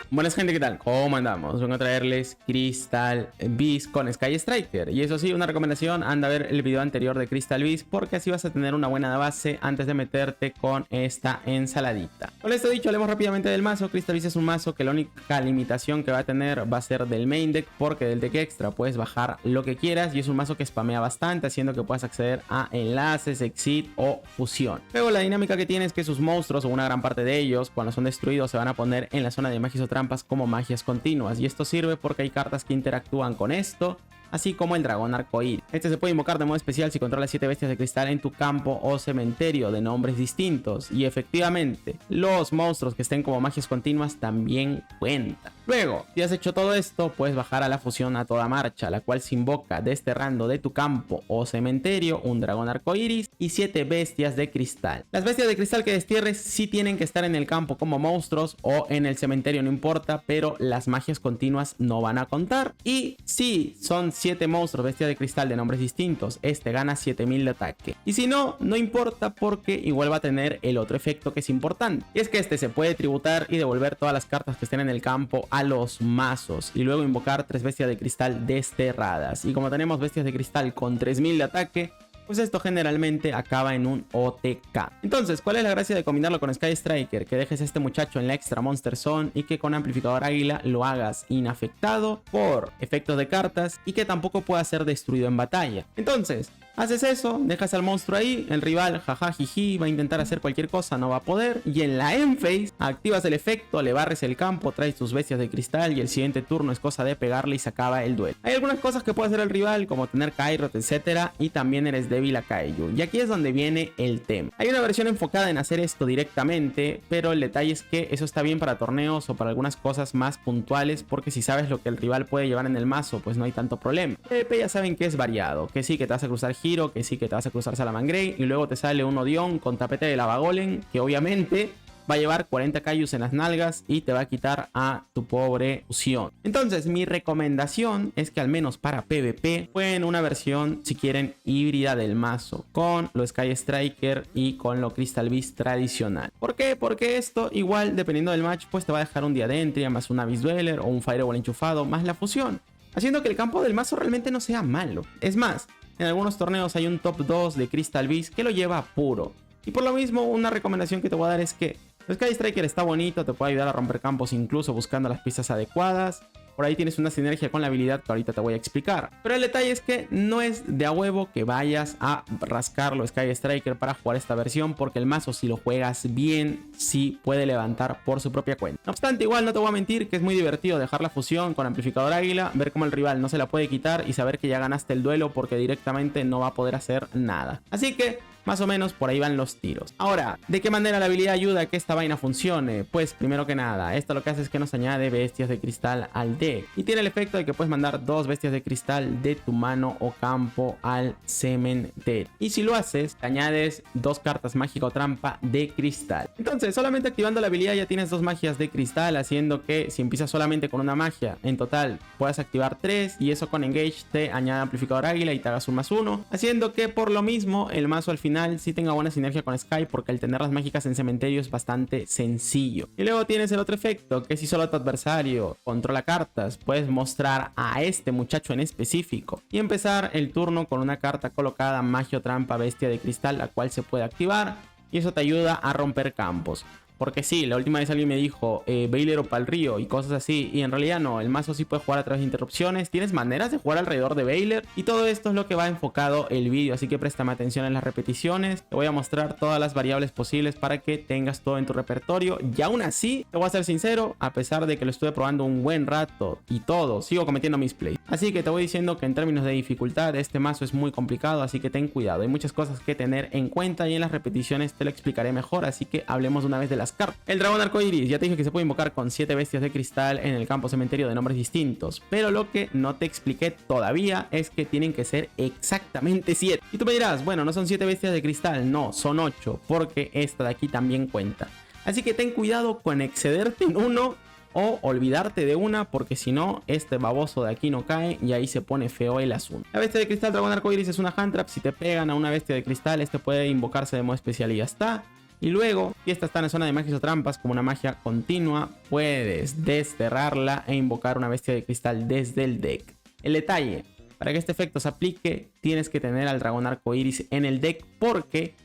Buenas gente, ¿qué tal? ¿Cómo andamos? Vengo a traerles Crystal Beast con Sky Striker. Y eso sí, una recomendación, anda a ver el video anterior de Crystal Beast porque así vas a tener una buena base antes de meterte con esta ensaladita. Con esto dicho, hablemos rápidamente del mazo. Crystal Beast es un mazo que la única limitación que va a tener va a ser del main deck, porque del deck extra puedes bajar lo que quieras y es un mazo que spamea bastante, haciendo que puedas acceder a enlaces, exit o fusión. Luego la dinámica que tiene es que sus monstruos, o una gran parte de ellos, cuando son destruidos se van a poner en la zona de magias o trampas como magias continuas, y esto sirve porque hay cartas que interactúan con esto, así como el dragón arcoíris. Este se puede invocar de modo especial si controlas 7 bestias de cristal en tu campo o cementerio de nombres distintos, y efectivamente los monstruos que estén como magias continuas también cuentan. Luego, si has hecho todo esto, puedes bajar a la fusión a toda marcha, la cual se invoca desterrando de tu campo o cementerio un dragón arcoíris y 7 bestias de cristal. Las bestias de cristal que destierres sí tienen que estar en el campo como monstruos o en el cementerio, no importa, pero las magias continuas no van a contar. Y si son 7 monstruos bestias de cristal de nombres distintos, este gana 7000 de ataque. Y si no, no importa, porque igual va a tener el otro efecto que es importante, y es que este se puede tributar y devolver todas las cartas que estén en el campo a los mazos y luego invocar 3 bestias de cristal desterradas. Y como tenemos bestias de cristal con 3000 de ataque, pues esto generalmente acaba en un OTK. Entonces, ¿cuál es la gracia de combinarlo con Sky Striker? Que dejes a este muchacho en la extra Monster Zone y que con amplificador águila lo hagas inafectado por efectos de cartas y que tampoco pueda ser destruido en batalla. Entonces, haces eso, dejas al monstruo ahí, el rival jaja jiji va a intentar hacer cualquier cosa, no va a poder, y en la end phase activas el efecto, le barres el campo, traes tus bestias de cristal y el siguiente turno es cosa de pegarle y se acaba el duelo. Hay algunas cosas que puede hacer el rival, como tener Kairot, etcétera, y también eres débil a Kaiju, y aquí es donde viene el tema. Hay una versión enfocada en hacer esto directamente, pero el detalle es que eso está bien para torneos o para algunas cosas más puntuales, porque si sabes lo que el rival puede llevar en el mazo, pues no hay tanto problema. PvP ya saben que es variado, que sí que te vas a cruzar Hero, que sí que te vas a cruzar Salamangreat, y luego te sale un Odion con tapete de lava golem, que obviamente va a llevar 40 Kaijus en las nalgas y te va a quitar a tu pobre fusión. Entonces mi recomendación es que al menos para PvP jueguen una versión, si quieren, híbrida del mazo, con lo Sky Striker y con lo Crystal Beast tradicional. ¿Por qué? Porque esto igual, dependiendo del match, pues te va a dejar un día de entry, más un Abyss Dweller o un Fireball enchufado, más la fusión, haciendo que el campo del mazo realmente no sea malo. Es más, en algunos torneos hay un top 2 de Crystal Beast que lo lleva puro. Y por lo mismo, una recomendación que te voy a dar es que Sky Striker está bonito, te puede ayudar a romper campos incluso buscando las piezas adecuadas. Por ahí tienes una sinergia con la habilidad que ahorita te voy a explicar. Pero el detalle es que no es de a huevo que vayas a rascarlo Sky Striker para jugar esta versión, porque el mazo, si lo juegas bien, sí puede levantar por su propia cuenta. No obstante, igual no te voy a mentir que es muy divertido dejar la fusión con amplificador águila, ver cómo el rival no se la puede quitar y saber que ya ganaste el duelo porque directamente no va a poder hacer nada. Así que más o menos por ahí van los tiros. Ahora, ¿de qué manera la habilidad ayuda a que esta vaina funcione? Pues primero que nada, esto lo que hace es que nos añade bestias de cristal al deck. Y tiene el efecto de que puedes mandar 2 bestias de cristal de tu mano o campo al cementerio. Y si lo haces, te añades 2 cartas mágica o trampa de cristal. Entonces, solamente activando la habilidad ya tienes 2 magias de cristal, haciendo que si empiezas solamente con una magia, en total puedas activar 3. Y eso con Engage te añade amplificador águila y te hagas un +1. Haciendo que por lo mismo el mazo al final sí tenga buena sinergia con Sky, porque al tener las mágicas en cementerio es bastante sencillo. Y luego tienes el otro efecto, que si solo tu adversario controla cartas, puedes mostrar a este muchacho en específico y empezar el turno con una carta colocada magia o trampa bestia de cristal, la cual se puede activar, y eso te ayuda a romper campos. Porque sí, la última vez alguien me dijo Veiler o Pal Río y cosas así, y en realidad no, el mazo sí puede jugar a través de interrupciones, tienes maneras de jugar alrededor de Veiler, y todo esto es lo que va enfocado el vídeo, así que préstame atención en las repeticiones. Te voy a mostrar todas las variables posibles para que tengas todo en tu repertorio, y aún así, te voy a ser sincero, a pesar de que lo estuve probando un buen rato y todo, sigo cometiendo misplays. Así que te voy diciendo que en términos de dificultad este mazo es muy complicado, así que ten cuidado, hay muchas cosas que tener en cuenta y en las repeticiones te lo explicaré mejor, así que hablemos de una vez de las cartas. El dragón arcoíris, ya te dije que se puede invocar con 7 bestias de cristal en el campo cementerio de nombres distintos, pero lo que no te expliqué todavía es que tienen que ser exactamente 7. Y tú me dirás, bueno, no son 7 bestias de cristal, no, son 8, porque esta de aquí también cuenta. Así que ten cuidado con excederte en uno o olvidarte de una, porque si no, este baboso de aquí no cae y ahí se pone feo el asunto. La bestia de cristal dragón arcoíris es una hand trap. Si te pegan a una bestia de cristal, este puede invocarse de modo especial y ya está. Y luego, si esta está en zona de magias o trampas como una magia continua, puedes desterrarla e invocar una bestia de cristal desde el deck. El detalle, para que este efecto se aplique, tienes que tener al dragón arcoiris en el deck, porque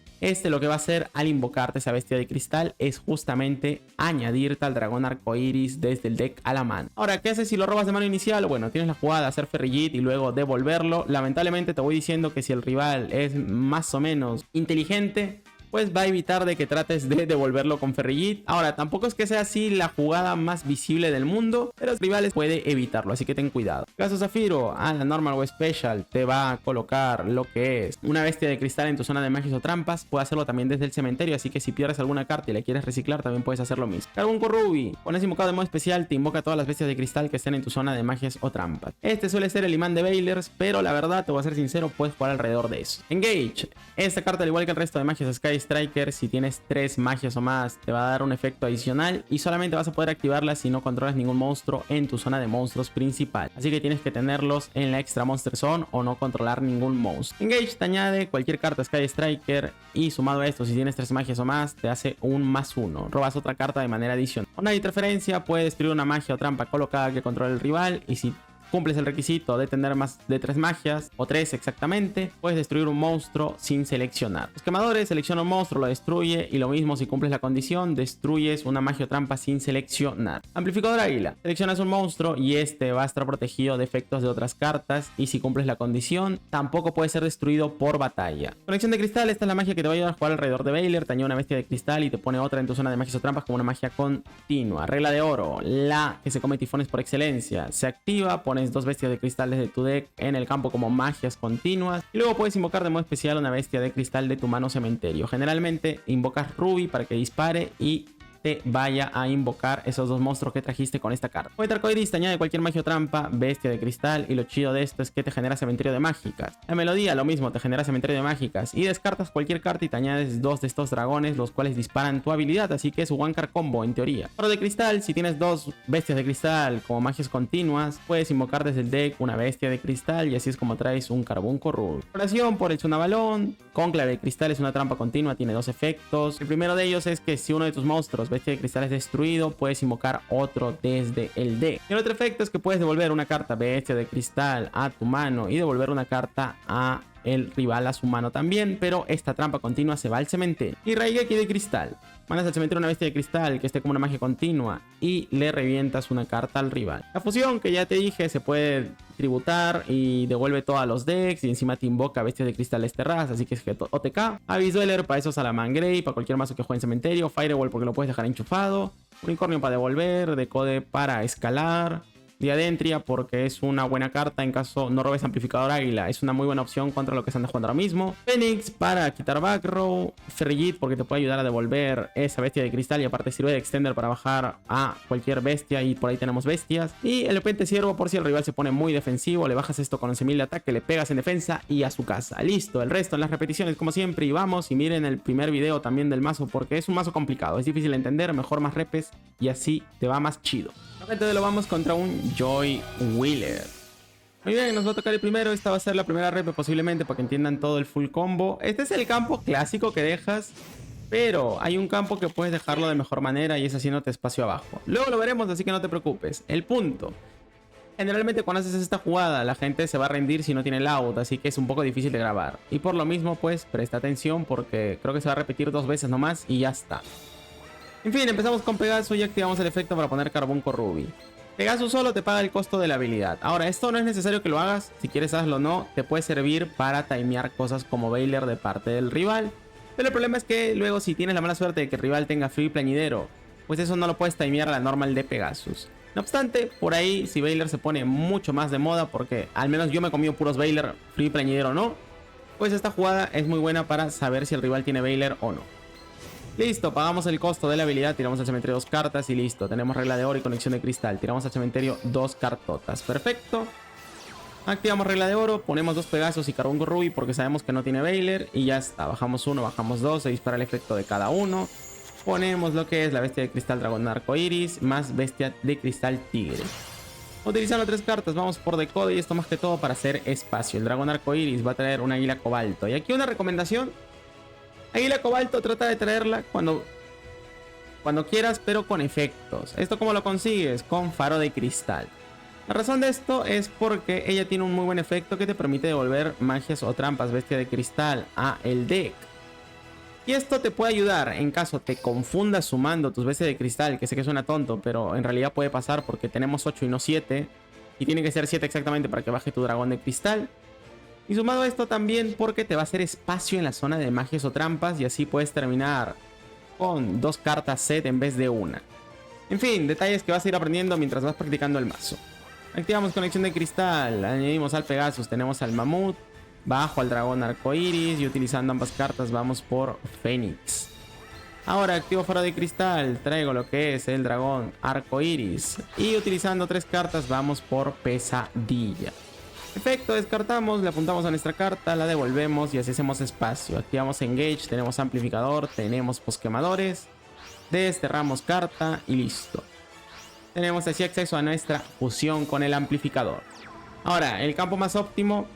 lo que va a hacer al invocarte esa bestia de cristal es justamente añadirte al dragón arcoiris desde el deck a la mano. Ahora, ¿qué haces si lo robas de mano inicial? Bueno, tienes la jugada de hacer Ferrijit y luego devolverlo. Lamentablemente te voy diciendo que si el rival es más o menos inteligente, pues va a evitar de que trates de devolverlo con Ferrijit. Ahora, tampoco es que sea así la jugada más visible del mundo, pero los rivales puede evitarlo, así que ten cuidado. Caso Zafiro, a la normal o special te va a colocar lo que es una bestia de cristal en tu zona de magias o trampas. Puede hacerlo también desde el cementerio, así que si pierdes alguna carta y la quieres reciclar, también puedes hacer lo mismo. Carbunco Ruby, con ese invocado de modo especial te invoca todas las bestias de cristal que estén en tu zona de magias o trampas. Este suele ser el imán de Veilers, pero la verdad, te voy a ser sincero, puedes jugar alrededor de eso. Engage, esta carta al igual que el resto de magias Sky Striker, si tienes 3 magias o más, te va a dar un efecto adicional y solamente vas a poder activarla si no controlas ningún monstruo en tu zona de monstruos principal. Así que tienes que tenerlos en la extra monster zone o no controlar ningún monstruo. Engage te añade cualquier carta Sky Striker y sumado a esto, si tienes 3 magias o más, te hace un +1. Robas otra carta de manera adicional. Con una interferencia puedes destruir una magia o trampa colocada que controle el rival, y si cumples el requisito de tener más de 3 magias, o 3 exactamente, puedes destruir un monstruo sin seleccionar. Los quemadores, selecciona un monstruo, lo destruye, y lo mismo si cumples la condición, destruyes una magia o trampa sin seleccionar. Amplificador Águila, seleccionas un monstruo y este va a estar protegido de efectos de otras cartas, y si cumples la condición, tampoco puede ser destruido por batalla. Conexión de cristal, esta es la magia que te va a ayudar a jugar alrededor de Veiler, te añade una bestia de cristal y te pone otra en tu zona de magias o trampas como una magia continua. Regla de oro, la que se come tifones por excelencia, se activa, pones 2 bestias de cristal desde tu deck en el campo como magias continuas, y luego puedes invocar de modo especial una bestia de cristal de tu mano cementerio. Generalmente invocas Ruby para que dispare y te vaya a invocar esos 2 monstruos que trajiste con esta carta. Poeta Arcoiris te añade cualquier magia o trampa, bestia de cristal, y lo chido de esto es que te genera cementerio de mágicas. La melodía, lo mismo, te genera cementerio de mágicas, y descartas cualquier carta y te añades 2 de estos dragones, los cuales disparan tu habilidad, así que es one card combo en teoría. Oro de cristal, si tienes 2 bestias de cristal como magias continuas, puedes invocar desde el deck una bestia de cristal, y así es como traes un Carbunco Ruby. Oración por el Tsunabalón, Cónclave de cristal es una trampa continua, tiene 2 efectos. El primero de ellos es que si uno de tus monstruos bestia de cristal es destruido, puedes invocar otro desde el deck. Y el otro efecto es que puedes devolver una carta bestia de cristal a tu mano y devolver una carta a el rival a su mano también, pero esta trampa continua se va al cementerio. Y Raigeki de cristal, mandas al cementerio una bestia de cristal que esté como una magia continua y le revientas una carta al rival. La fusión, que ya te dije, se puede tributar y devuelve todos los decks, y encima te invoca bestias de cristal desterradas, así que es que OTK. Abyss Dweller para eso, Salamangreat para cualquier mazo que juegue en cementerio, Firewall porque lo puedes dejar enchufado, Unicornio para devolver, Decode para escalar, Diadentria porque es una buena carta en caso no robes Amplificador Águila, es una muy buena opción contra lo que se anda jugando ahora mismo. Phoenix para quitar back row, Ferrijit porque te puede ayudar a devolver esa bestia de cristal y aparte sirve de extender para bajar a cualquier bestia, y por ahí tenemos bestias. Y el Pente Ciervo por si el rival se pone muy defensivo, le bajas esto con 11.000 de ataque, le pegas en defensa y a su casa. Listo, el resto en las repeticiones como siempre, y vamos y miren el primer video también del mazo porque es un mazo complicado, es difícil de entender, mejor más repes y así te va más chido. Entonces lo vamos contra un Joy Wheeler. Muy bien, nos va a tocar el primero. Esta va a ser la primera rep posiblemente para que entiendan todo el full combo. Este es el campo clásico que dejas, pero hay un campo que puedes dejarlo de mejor manera y es haciéndote espacio abajo. Luego lo veremos, así que no te preocupes. El punto. Generalmente cuando haces esta jugada la gente se va a rendir si no tiene el out, así que es un poco difícil de grabar. Y por lo mismo pues presta atención porque creo que se va a repetir 2 veces nomás y ya está. En fin, empezamos con Pegasus y activamos el efecto para poner Carbunco Ruby. Pegasus solo te paga el costo de la habilidad. Ahora, esto no es necesario que lo hagas. Si quieres hazlo o no. Te puede servir para timear cosas como Veiler de parte del rival. Pero el problema es que luego si tienes la mala suerte de que el rival tenga Free Plañidero, pues eso no lo puedes timear a la normal de Pegasus. No obstante, por ahí si Veiler se pone mucho más de moda, porque al menos yo me he comido puros Veiler, Free Plañidero o no, pues esta jugada es muy buena para saber si el rival tiene Veiler o no. Listo, pagamos el costo de la habilidad, tiramos al cementerio 2 cartas y listo. Tenemos regla de oro y conexión de cristal. Tiramos al cementerio 2 cartotas. Perfecto. Activamos regla de oro, ponemos 2 Pegasus y Carbunco Ruby porque sabemos que no tiene Veiler. Y ya está, bajamos 1, bajamos 2, se dispara el efecto de cada uno. Ponemos lo que es la bestia de cristal dragón arcoiris más bestia de cristal tigre. Utilizando 3 cartas, vamos por Decode y esto más que todo para hacer espacio. El dragón arcoiris va a traer un águila cobalto. Y aquí una recomendación. Águila Cobalto trata de traerla cuando quieras, pero con efectos. ¿Esto cómo lo consigues? Con Faro de Cristal. La razón de esto es porque ella tiene un muy buen efecto que te permite devolver magias o trampas bestia de cristal a el deck. Y esto te puede ayudar en caso te confundas sumando tus bestias de cristal, que sé que suena tonto, pero en realidad puede pasar porque tenemos 8 y no 7. Y tiene que ser 7 exactamente para que baje tu dragón de cristal. Y sumado a esto también porque te va a hacer espacio en la zona de magias o trampas y así puedes terminar con 2 cartas set en vez de una. En fin, detalles que vas a ir aprendiendo mientras vas practicando el mazo. Activamos conexión de cristal, añadimos al Pegasus, tenemos al Mamut, bajo al dragón arcoiris y utilizando ambas cartas vamos por Fénix. Ahora activo Faro de Cristal, traigo lo que es el dragón arcoiris y utilizando 3 cartas vamos por Pesadilla. Efecto, descartamos, le apuntamos a nuestra carta, la devolvemos y así hacemos espacio. Activamos Engage, tenemos amplificador, tenemos posquemadores, desterramos carta y listo. Tenemos así acceso a nuestra fusión con el amplificador. Ahora, el campo más óptimo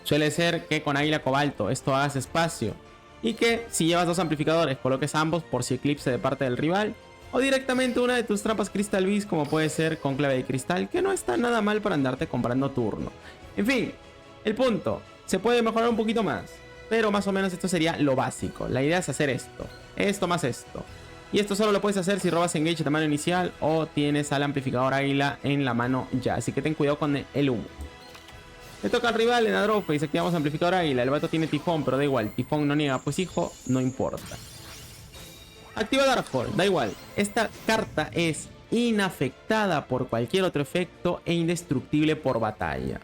suele ser que con Águila Cobalto esto hagas espacio. Y que si llevas 2 amplificadores coloques ambos por si eclipse de parte del rival. O directamente una de tus trampas Crystal Beast como puede ser Cónclave de Cristal, que no está nada mal para andarte comprando turno. En fin, el punto, se puede mejorar un poquito más. Pero más o menos esto sería lo básico. La idea es hacer esto más esto. Y esto solo lo puedes hacer si robas Engage de mano inicial o tienes al amplificador Águila en la mano ya. Así que ten cuidado con el humo. Le toca al rival en Adrophase, activamos amplificador Águila. El vato tiene tifón, pero da igual. Tifón no niega, pues hijo, no importa. Activa Darkhold, da igual. Esta carta es inafectada por cualquier otro efecto e indestructible por batalla.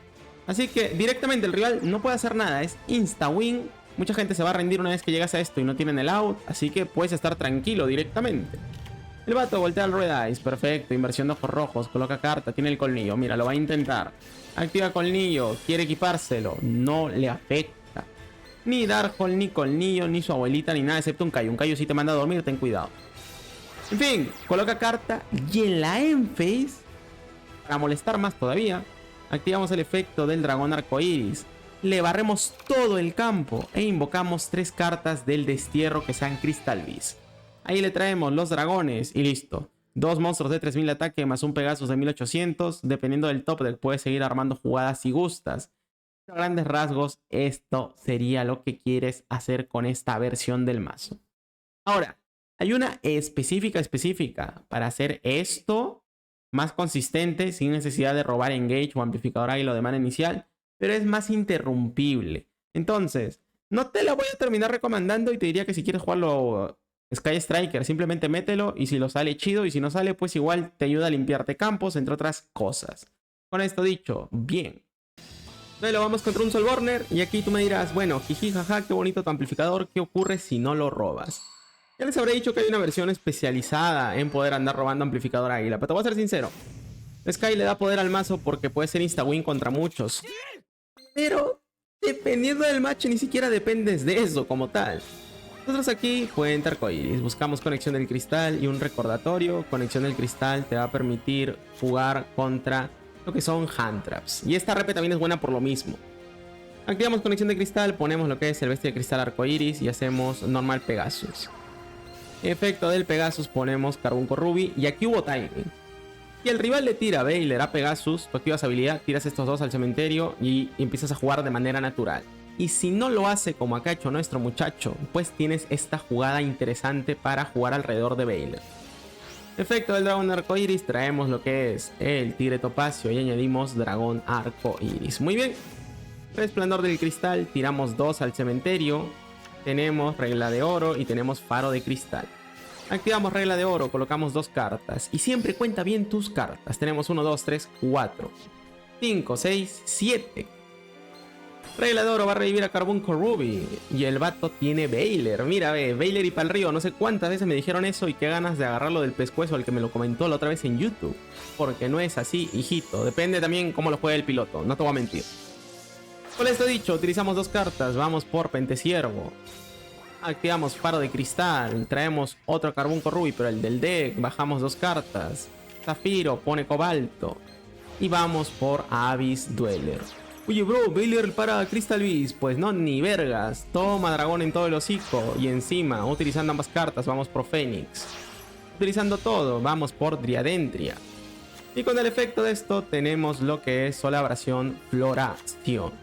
Así que directamente el rival no puede hacer nada, es insta-win. Mucha gente se va a rendir una vez que llegas a esto y no tienen el out, así que puedes estar tranquilo directamente. El vato voltea al Red Eyes, perfecto, inversión de ojos rojos, coloca carta, tiene el colmillo, mira, lo va a intentar. Activa colmillo, quiere equipárselo, no le afecta. Ni Darkhold, ni colmillo, ni su abuelita, ni nada, excepto un Kaio. Un Kaio si te manda a dormir, ten cuidado. En fin, coloca carta y en la Endphase, para molestar más todavía, activamos el efecto del dragón arcoiris. Le barremos todo el campo e invocamos 3 cartas del destierro que sean Crystal Beast. Ahí le traemos los dragones y listo. 2 monstruos de 3000 de ataque más un Pegasus de 1800. Dependiendo del top deck puedes seguir armando jugadas si gustas. A grandes rasgos esto sería lo que quieres hacer con esta versión del mazo. Ahora, hay una específica para hacer esto más consistente sin necesidad de robar Engage o amplificador Águila de mana inicial. Pero es más interrumpible. Entonces, no te la voy a terminar recomendando y te diría que si quieres jugarlo Sky Striker, simplemente mételo y si lo sale chido y si no sale, pues igual te ayuda a limpiarte campos, entre otras cosas. Con esto dicho, bien. Luego vamos contra un Soulburner y aquí tú me dirás, bueno, jiji, jaja, qué bonito tu amplificador, ¿qué ocurre si no lo robas? Ya les habré dicho que hay una versión especializada en poder andar robando amplificador Águila, pero te voy a ser sincero. Sky le da poder al mazo porque puede ser insta-win contra muchos. Pero dependiendo del match ni siquiera dependes de eso como tal. Nosotros aquí Puente Arcoiris buscamos conexión del cristal y un recordatorio. Conexión del cristal te va a permitir jugar contra lo que son hand traps. Y esta repe también es buena por lo mismo. Activamos conexión de cristal, ponemos lo que es el bestia de cristal arcoiris y hacemos normal Pegasus. Efecto del Pegasus ponemos Carbunco Ruby y aquí hubo timing. Y el rival le tira a Veiler a Pegasus, tú activas habilidad, tiras estos 2 al cementerio y empiezas a jugar de manera natural. Y si no lo hace como acá ha hecho nuestro muchacho, pues tienes esta jugada interesante para jugar alrededor de Veiler. Efecto del dragón arcoiris, traemos lo que es el tigre topacio y añadimos dragón arcoiris. Muy bien. Resplandor del cristal, tiramos 2 al cementerio. Tenemos regla de oro y tenemos faro de cristal. Activamos regla de oro, colocamos 2 cartas. Y siempre cuenta bien tus cartas. Tenemos 1, 2, 3, 4, 5, 6, 7. Regla de oro va a revivir a Carbunco Ruby. Y el vato tiene Veiler. Mira, ve, Veiler y pa'l río. No sé cuántas veces me dijeron eso y qué ganas de agarrarlo del pescuezo al que me lo comentó la otra vez en YouTube. Porque no es así, hijito. Depende también cómo lo juegue el piloto. No te voy a mentir. Con esto dicho, utilizamos 2 cartas. Vamos por Penteciervo. Activamos faro de cristal, traemos otro Carbunco Ruby, pero el del deck, bajamos 2 cartas. Zafiro pone cobalto y vamos por Abyss Dweller. Oye, bro, Baylor para Crystal Beast. Pues no, ni vergas. Toma dragón en todo el hocico. Y encima, utilizando ambas cartas, vamos por Fénix. Utilizando todo, vamos por Driadentria. Y con el efecto de esto, tenemos lo que es Sola Abrasión Floración.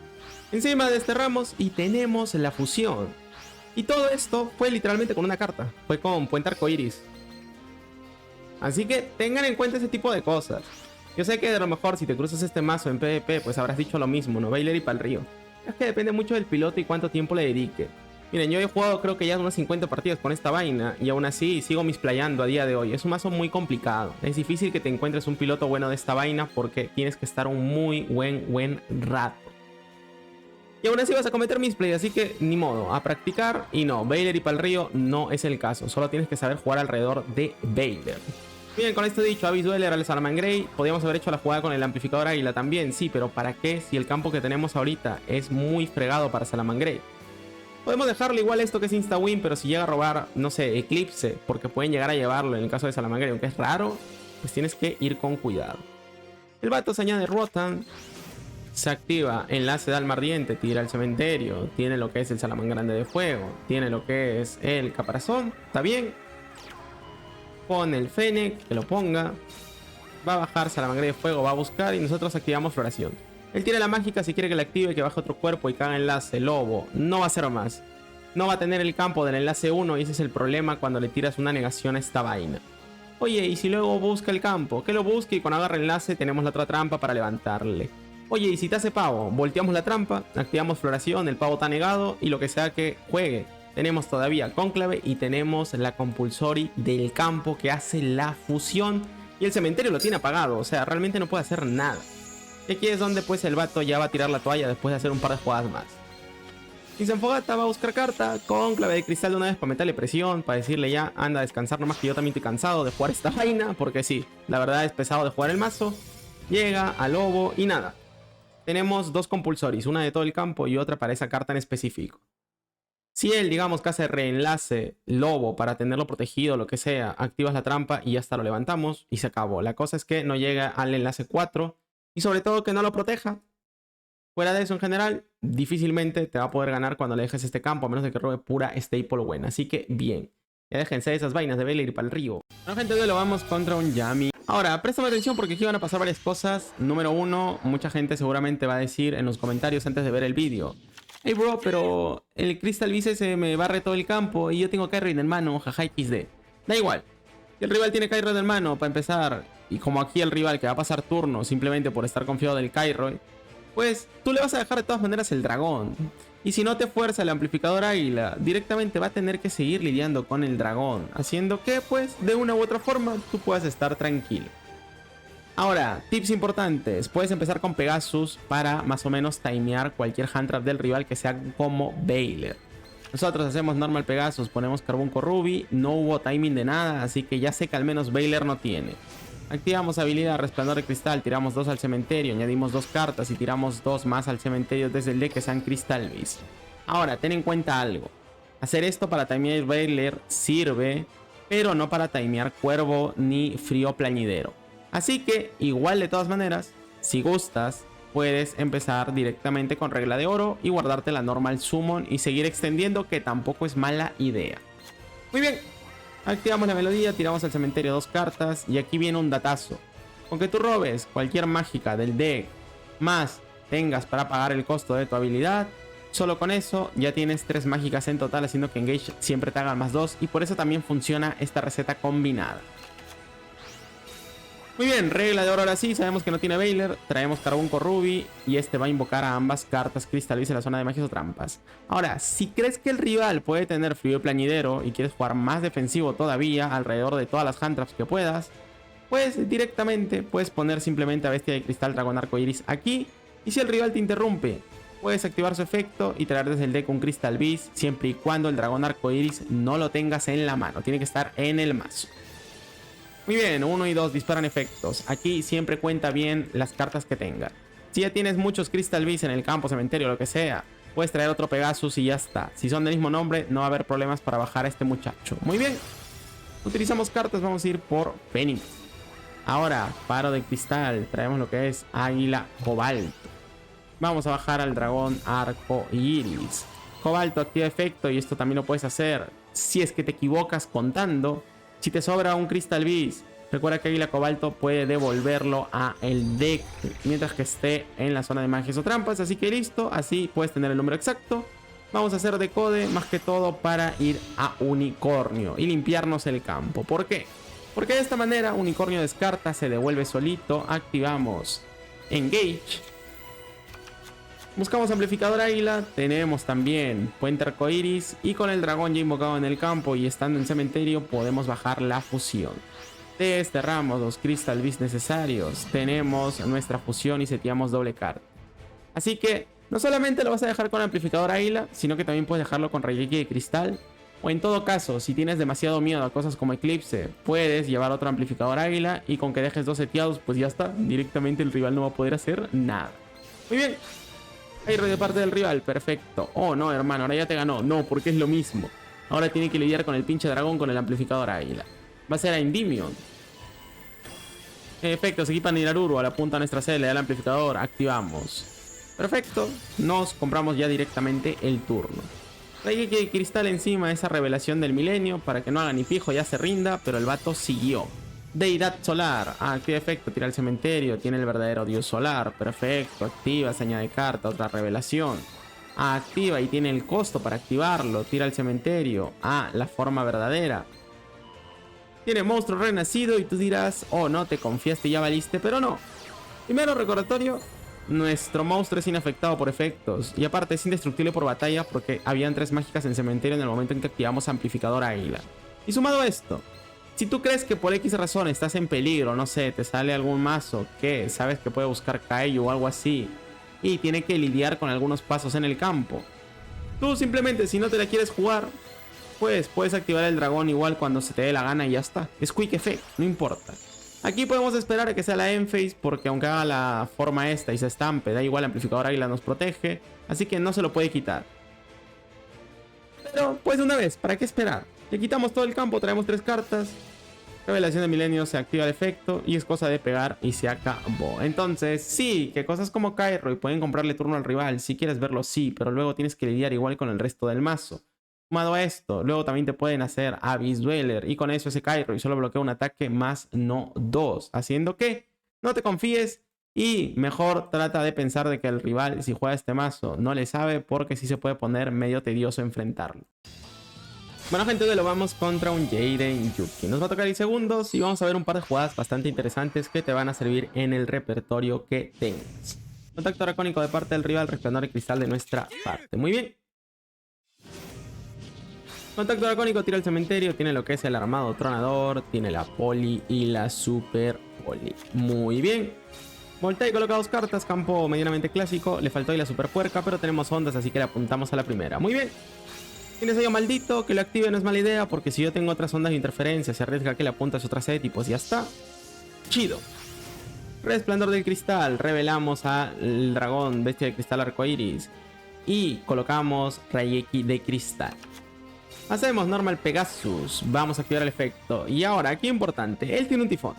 Encima desterramos y tenemos la fusión. Y todo esto fue literalmente con una carta. Fue con Puente Arcoiris. Así que tengan en cuenta ese tipo de cosas. Yo sé que a lo mejor si te cruzas este mazo en PvP, pues habrás dicho lo mismo, ¿no? Baylor y pa'l río. Es que depende mucho del piloto y cuánto tiempo le dedique. Miren, yo he jugado creo que ya unas 50 partidas con esta vaina y aún así sigo misplayando a día de hoy. Es un mazo muy complicado. Es difícil que te encuentres un piloto bueno de esta vaina porque tienes que estar un muy buen rato. Y aún así vas a cometer misplay, así que ni modo, a practicar. Y no, Baylor y pa'l río no es el caso. Solo tienes que saber jugar alrededor de Baylor. Bien, con esto dicho, Abyss Dweller al Salamangreat. Podríamos haber hecho la jugada con el amplificador águila también, sí, pero ¿para qué si el campo que tenemos ahorita es muy fregado para Salamangreat? Podemos dejarlo igual esto que es insta-win, pero si llega a robar, no sé, Eclipse, porque pueden llegar a llevarlo en el caso de Salamangreat, aunque es raro, pues tienes que ir con cuidado. El vato se añade Rotan, se activa Enlace de Alma Ardiente, tira al cementerio, tiene lo que es el Salamán Grande de Fuego, tiene lo que es el Caparazón, está bien. Pone el Fennec, que lo ponga. Va a bajar Salamangreat de Fuego, va a buscar y nosotros activamos Floración. Él tiene la mágica, si quiere que la active, que baje otro cuerpo y que haga enlace, lobo. No va a hacer más. No va a tener el campo del enlace 1 y ese es el problema cuando le tiras una negación a esta vaina. Oye, y si luego busca el campo, que lo busque y cuando agarre enlace tenemos la otra trampa para levantarle. Oye, y si te hace pavo, volteamos la trampa, activamos Floración, el pavo está negado y lo que sea que juegue. Tenemos todavía Cónclave y tenemos la Compulsory del campo que hace la fusión. Y el cementerio lo tiene apagado, o sea, realmente no puede hacer nada. Y aquí es donde pues el vato ya va a tirar la toalla después de hacer un par de jugadas más. Y Sanfogata va a buscar carta, Cónclave de Cristal de una vez para meterle presión, para decirle ya, anda a descansar nomás que yo también estoy cansado de jugar esta vaina. Porque sí, la verdad es pesado de jugar el mazo. Llega a Lobo y nada. Tenemos dos Compulsories, una de todo el campo y otra para esa carta en específico. Si él, digamos, que hace reenlace Lobo para tenerlo protegido, lo que sea, activas la trampa y ya está, lo levantamos y se acabó. La cosa es que no llega al enlace 4 y sobre todo que no lo proteja. Fuera de eso, en general, difícilmente te va a poder ganar cuando le dejes este campo, a menos de que robe pura staple buena. Así que bien, ya déjense de esas vainas de Baylor y para el río. Bueno, gente, hoy lo vamos contra un Yami. Ahora, préstame atención porque aquí van a pasar varias cosas. Número 1, mucha gente seguramente va a decir en los comentarios antes de ver el vídeo: hey bro, pero el Crystal Beast se me barre todo el campo y yo tengo Kyrie en mano, jaja XD. Da igual. Si el rival tiene Kyrie en mano para empezar, y como aquí el rival que va a pasar turno simplemente por estar confiado del Kyrie, pues tú le vas a dejar de todas maneras el dragón. Y si no te fuerza el amplificador águila, directamente va a tener que seguir lidiando con el dragón, haciendo que pues de una u otra forma tú puedas estar tranquilo. Ahora, tips importantes. Puedes empezar con Pegasus para más o menos timear cualquier hand trap del rival que sea como Baylor. Nosotros hacemos normal Pegasus, ponemos Carbunco Ruby, no hubo timing de nada, así que ya sé que al menos Baylor no tiene. Activamos habilidad Resplandor de Cristal, tiramos 2 al cementerio, añadimos 2 cartas y tiramos 2 más al cementerio desde el deck que sean Crystal Beast. Ahora, ten en cuenta algo. Hacer esto para timear Baylor sirve, pero no para timear Cuervo ni Frío Plañidero. Así que, igual de todas maneras, si gustas, puedes empezar directamente con regla de oro y guardarte la normal summon y seguir extendiendo, que tampoco es mala idea. Muy bien, activamos la melodía, tiramos al cementerio 2 cartas y aquí viene un datazo. Con que tú robes cualquier mágica del deck más tengas para pagar el costo de tu habilidad, solo con eso ya tienes 3 mágicas en total, haciendo que Engage siempre te haga más 2 y por eso también funciona esta receta combinada. Muy bien, regla de oro ahora sí, sabemos que no tiene Baylor, traemos Carbunco Ruby y este va a invocar a ambas cartas Crystal Beast en la zona de magias o trampas. Ahora, si crees que el rival puede tener Frío Plañidero y quieres jugar más defensivo todavía alrededor de todas las hand traps que puedas, pues directamente puedes poner simplemente a Bestia de Cristal Dragón Arcoiris aquí, y si el rival te interrumpe, puedes activar su efecto y traer desde el deck un Crystal Beast siempre y cuando el Dragón Arcoiris no lo tengas en la mano, tiene que estar en el mazo. Muy bien, 1 y 2 disparan efectos. Aquí siempre cuenta bien las cartas que tenga. Si ya tienes muchos Crystal Beast en el campo, cementerio, lo que sea, puedes traer otro Pegasus y ya está. Si son del mismo nombre, no va a haber problemas para bajar a este muchacho. Muy bien. Utilizamos cartas, vamos a ir por Fénix. Ahora, Faro de Cristal. Traemos lo que es Águila Cobalto. Vamos a bajar al dragón arco iris. Cobalto activa efecto y esto también lo puedes hacer si es que te equivocas contando. Si te sobra un Crystal Beast, recuerda que Águila Cobalto puede devolverlo a el deck mientras que esté en la zona de magias o trampas. Así que listo, así puedes tener el número exacto. Vamos a hacer decode más que todo para ir a unicornio y limpiarnos el campo. ¿Por qué? Porque de esta manera unicornio descarta, se devuelve solito. Activamos engage. Buscamos amplificador águila, tenemos también puente arcoiris y con el dragón ya invocado en el campo y estando en cementerio podemos bajar la fusión. Desterramos los Crystal Beast necesarios, tenemos nuestra fusión y seteamos doble carta. Así que no solamente lo vas a dejar con amplificador águila, sino que también puedes dejarlo con Reiki de cristal. O en todo caso, si tienes demasiado miedo a cosas como eclipse, puedes llevar otro amplificador águila y con que dejes dos seteados, pues ya está, directamente el rival no va a poder hacer nada. Muy bien. Aire de parte del rival, perfecto. Oh no, hermano, ahora ya te ganó. No, porque es lo mismo. Ahora tiene que lidiar con el pinche dragón con el amplificador águila. Va a ser a Endymion. En efecto, se equipa Niraruru a la punta de nuestra C, le da el amplificador, activamos. Perfecto, nos compramos ya directamente el turno. Trae que cristal encima esa revelación del milenio para que no haga ni pijo, ya se rinda, pero el vato siguió. Deidad solar, activa efecto, tira al cementerio, tiene el verdadero dios solar, perfecto, activa, se añade carta, otra revelación. Activa y tiene el costo para activarlo, tira al cementerio, la forma verdadera. Tiene monstruo renacido y tú dirás, oh no, te confiaste y ya valiste, pero no. Primero recordatorio, nuestro monstruo es inafectado por efectos y aparte es indestructible por batalla porque habían 3 mágicas en cementerio en el momento en que activamos amplificador águila. Y sumado a esto, si tú crees que por X razón estás en peligro, no sé, te sale algún mazo que sabes que puede buscar Kaiju o algo así y tiene que lidiar con algunos pasos en el campo, tú simplemente, si no te la quieres jugar, pues puedes activar el dragón igual cuando se te dé la gana y ya está. Es Quick Effect, no importa. Aquí podemos esperar a que sea la Emphase porque aunque haga la forma esta y se estampe, da igual, amplificador águila nos protege, así que no se lo puede quitar. Pero pues de una vez, ¿para qué esperar? Le quitamos todo el campo, traemos 3 cartas. Revelación de milenio, se activa el efecto y es cosa de pegar y se acabó. Entonces, sí, que cosas como Kairo y pueden comprarle turno al rival. Si quieres verlo, sí, pero luego tienes que lidiar igual con el resto del mazo. Sumado a esto, luego también te pueden hacer Abyss Dweller y con eso ese Kairo y solo bloquea un ataque más no 2. Haciendo que no te confíes y mejor trata de pensar de que el rival, si juega este mazo, no le sabe porque sí se puede poner medio tedioso enfrentarlo. Bueno, gente, hoy lo vamos contra un Jaden Yuki. Nos va a tocar en segundos y vamos a ver un par de jugadas bastante interesantes que te van a servir en el repertorio que tengas. Contacto dracónico de parte del rival, resplandor de cristal de nuestra parte. Muy bien. Contacto dracónico, tira al cementerio, tiene lo que es el armado tronador, tiene la poli y la super poli. Muy bien. Voltea y coloca 2 cartas, campo medianamente clásico. Le faltó ahí la super puerca, pero tenemos ondas, así que le apuntamos a la primera. Muy bien. Tiene sello maldito, que lo active no es mala idea, porque si yo tengo otras ondas de interferencia, se arriesga que le apuntas otra set y pues ya está. Chido. Resplandor del cristal, revelamos al dragón, bestia de cristal arcoiris y colocamos Reiki de cristal. Hacemos normal Pegasus, vamos a activar el efecto. Y ahora, aquí importante, él tiene un tifón.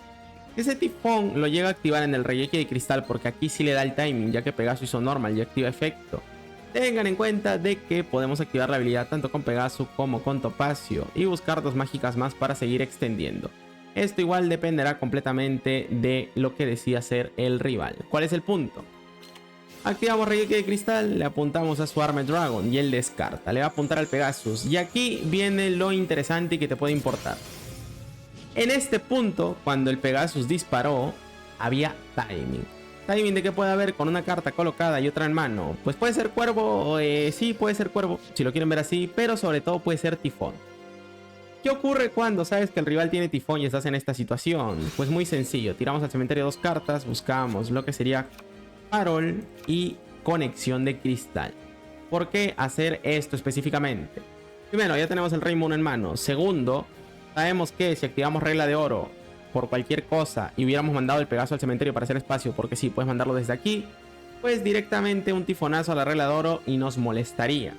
Ese tifón lo llega a activar en el Reiki de cristal, porque aquí sí le da el timing, ya que Pegasus hizo normal y activa efecto. Tengan en cuenta de que podemos activar la habilidad tanto con Pegasus como con Topacio y buscar 2 mágicas más para seguir extendiendo. Esto igual dependerá completamente de lo que decida hacer el rival. ¿Cuál es el punto? Activamos Reiki de cristal, le apuntamos a su Armed Dragon y él descarta. Le va a apuntar al Pegasus y aquí viene lo interesante y que te puede importar. En este punto, cuando el Pegasus disparó, había timing. Timing de que puede haber con una carta colocada y otra en mano. Pues puede ser cuervo, sí puede ser cuervo, si lo quieren ver así, pero sobre todo puede ser tifón. ¿Qué ocurre cuando sabes que el rival tiene tifón y estás en esta situación? Pues muy sencillo, tiramos al cementerio 2 cartas, buscamos lo que sería farol y conexión de cristal. ¿Por qué hacer esto específicamente? Primero, ya tenemos el Rey Moon en mano. Segundo, sabemos que si activamos regla de oro por cualquier cosa y hubiéramos mandado el Pegaso al cementerio para hacer espacio, porque sí, puedes mandarlo desde aquí, pues directamente un tifonazo a la regla de oro y nos molestaría.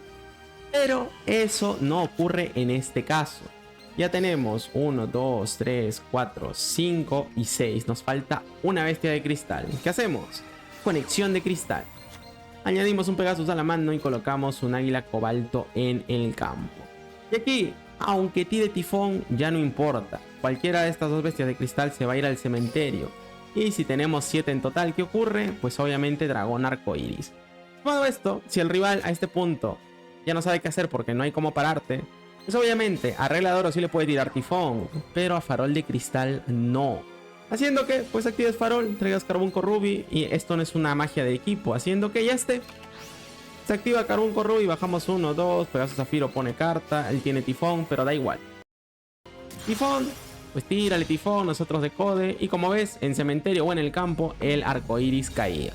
Pero eso no ocurre en este caso. Ya tenemos 1, 2, 3, 4, 5 y 6. Nos falta una bestia de cristal. ¿Qué hacemos? Conexión de cristal. Añadimos un Pegasus a la mano y colocamos un águila cobalto en el campo. Y aquí, aunque tire tifón, ya no importa. Cualquiera de estas dos bestias de cristal se va a ir al cementerio. Y si tenemos 7 en total, ¿qué ocurre? Pues obviamente dragón arcoiris. Todo esto, si el rival a este punto ya no sabe qué hacer porque no hay cómo pararte, pues obviamente a regla de oro sí le puede tirar tifón, pero a farol de cristal no. Haciendo que pues actives farol, traigas carbunco ruby, y esto no es una magia de equipo, haciendo que ya esté. Se activa carbunco ruby, bajamos 1, 2, Pegasus Zafiro pone carta, él tiene tifón, pero da igual. Tifón, pues tírale tifón, nosotros decode, y como ves, en cementerio o en el campo, el arcoiris caía.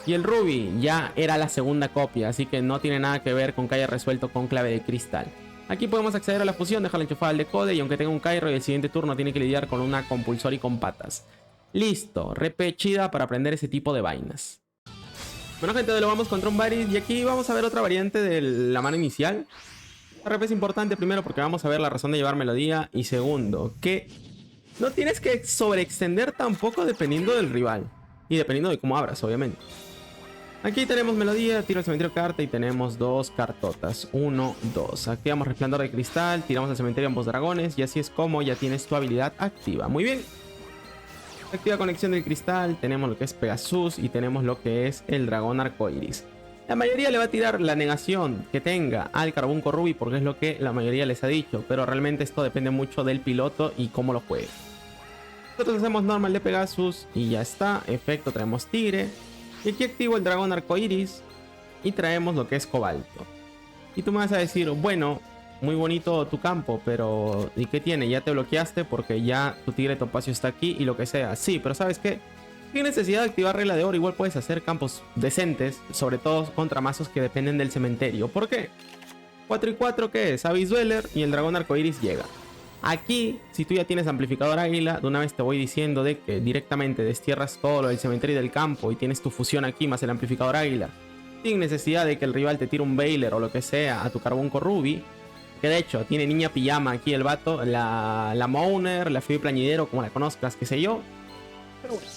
Y el Ruby ya era la segunda copia, así que no tiene nada que ver con que haya resuelto con clave de cristal. Aquí podemos acceder a la fusión, dejarla enchufada al decode, y aunque tenga un Cairo y el siguiente turno tiene que lidiar con una compulsory con patas. Listo, repe chida para aprender ese tipo de vainas. Bueno gente, lo vamos contra un Varys, y aquí vamos a ver otra variante de la mano inicial. La repe es importante primero porque vamos a ver la razón de llevar melodía, y segundo, que no tienes que sobreextender tampoco dependiendo del rival. Y dependiendo de cómo abras, obviamente. Aquí tenemos melodía, tiro al cementerio carta y tenemos 2 cartotas. 1, 2. Activamos resplandor de cristal, tiramos al cementerio ambos dragones, y así es como ya tienes tu habilidad activa. Muy bien. Activa conexión del cristal, tenemos lo que es Pegasus y tenemos lo que es el dragón arcoiris. La mayoría le va a tirar la negación que tenga al carbunco ruby porque es lo que la mayoría les ha dicho, pero realmente esto depende mucho del piloto y cómo lo juegue. Nosotros hacemos normal de Pegasus y ya está. Efecto, traemos tigre. Y aquí activo el dragón arcoiris y traemos lo que es cobalto. Y tú me vas a decir, bueno, muy bonito tu campo, pero ¿y qué tiene? Ya te bloqueaste porque ya tu tigre topacio está aquí y lo que sea. Sí, pero ¿sabes qué? Sin necesidad de activar regla de oro, igual puedes hacer campos decentes, sobre todo contra mazos que dependen del cementerio. ¿Por qué? 4 y 4, ¿qué es? Abyss Dweller y el dragón arcoiris llega. Aquí, si tú ya tienes amplificador águila, de una vez te voy diciendo de que directamente destierras todo lo del cementerio y del campo y tienes tu fusión aquí más el amplificador águila, sin necesidad de que el rival te tire un Baylor o lo que sea a tu carbunco ruby, que de hecho tiene niña pijama aquí el vato, la Mouner, la Phoebe Plañidero, como la conozcas, qué sé yo. Pero bueno,